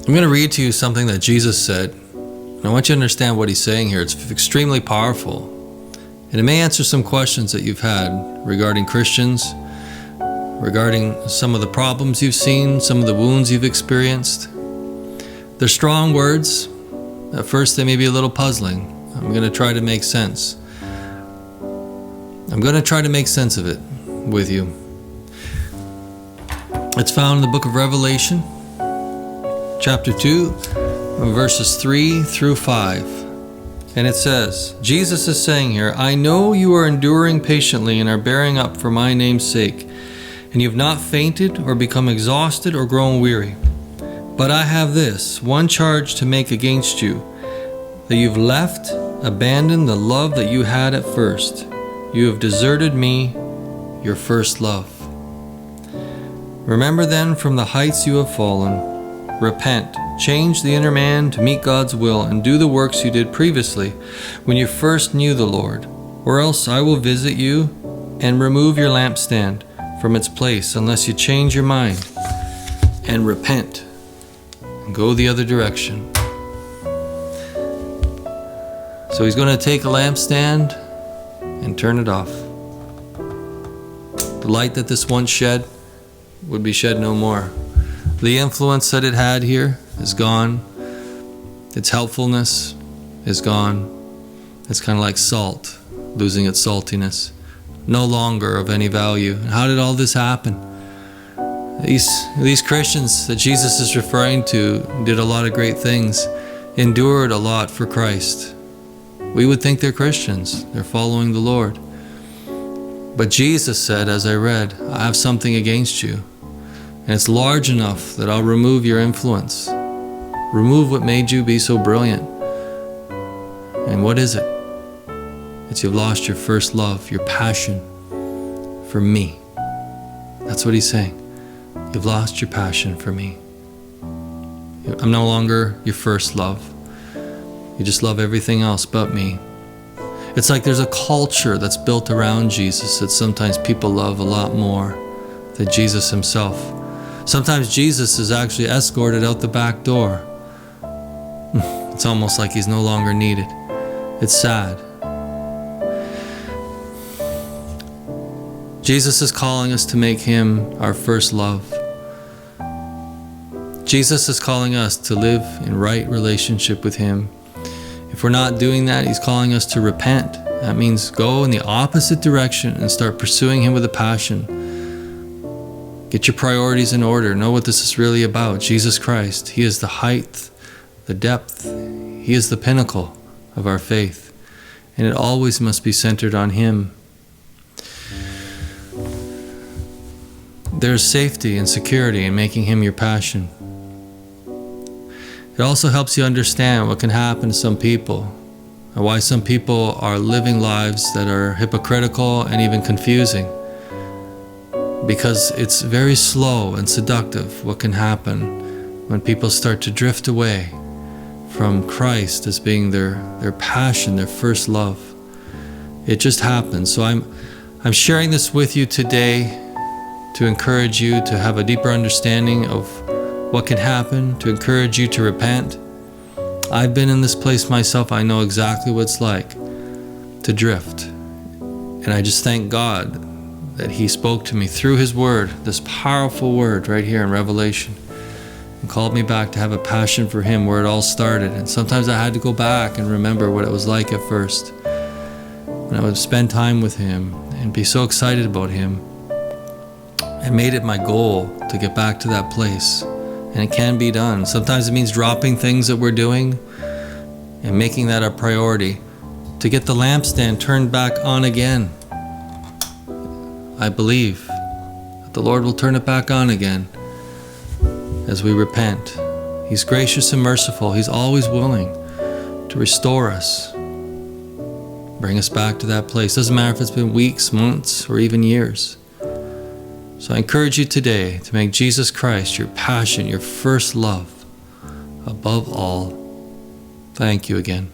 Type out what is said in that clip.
I'm going to read to you something that Jesus said. And I want you to understand what he's saying here. It's extremely powerful. And it may answer some questions that you've had regarding Christians, regarding some of the problems you've seen, some of the wounds you've experienced. They're strong words. At first, they may be a little puzzling. I'm going to try to make sense. I'm going to try to make sense of it with you. It's found in the book of Revelation, chapter 2, verses 3 through 5. And it says, Jesus is saying here, I know you are enduring patiently and are bearing up for my name's sake, and you have not fainted or become exhausted or grown weary. But I have this one charge to make against you, that you've abandoned the love that you had at first. You have deserted me, your first love. Remember then from the heights you have fallen. Repent, change the inner man to meet God's will, and do the works you did previously when you first knew the Lord. Or else I will visit you and remove your lampstand from its place unless you change your mind and repent and go the other direction. So he's going to take a lampstand and turn it off. The light that this once shed would be shed no more. The influence that it had here is gone. Its helpfulness is gone. It's kind of like salt, losing its saltiness. No longer of any value. And how did all this happen? These Christians that Jesus is referring to did a lot of great things, endured a lot for Christ. We would think they're Christians. They're following the Lord. But Jesus said, as I read, I have something against you. And it's large enough that I'll remove your influence. Remove what made you be so brilliant. And what is it? It's you've lost your first love, your passion for me. That's what he's saying. You've lost your passion for me. I'm no longer your first love. You just love everything else but me. It's like there's a culture that's built around Jesus that sometimes people love a lot more than Jesus himself. Sometimes Jesus is actually escorted out the back door. It's almost like he's no longer needed. It's sad. Jesus is calling us to make him our first love. Jesus is calling us to live in right relationship with him. If we're not doing that, he's calling us to repent. That means go in the opposite direction and start pursuing him with a passion. Get your priorities in order. Know what this is really about. Jesus Christ. He is the height, the depth. He is the pinnacle of our faith. And it always must be centered on him. There's safety and security in making him your passion. It also helps you understand what can happen to some people, and why some people are living lives that are hypocritical and even confusing. Because it's very slow and seductive what can happen when people start to drift away from Christ as being their passion, their first love. It just happens. So I'm sharing this with you today to encourage you to have a deeper understanding of what can happen, to encourage you to repent. I've been in this place myself. I know exactly what it's like to drift. And I just thank God that he spoke to me through his word, this powerful word right here in Revelation, and called me back to have a passion for him where it all started. And sometimes I had to go back and remember what it was like at first, when I would spend time with him and be so excited about him. I made it my goal to get back to that place. And it can be done. Sometimes it means dropping things that we're doing and making that our priority to get the lampstand turned back on again. I believe that the Lord will turn it back on again as we repent. He's gracious and merciful. He's always willing to restore us, bring us back to that place. Doesn't matter if it's been weeks, months, or even years. So I encourage you today to make Jesus Christ your passion, your first love, above all. Thank you again.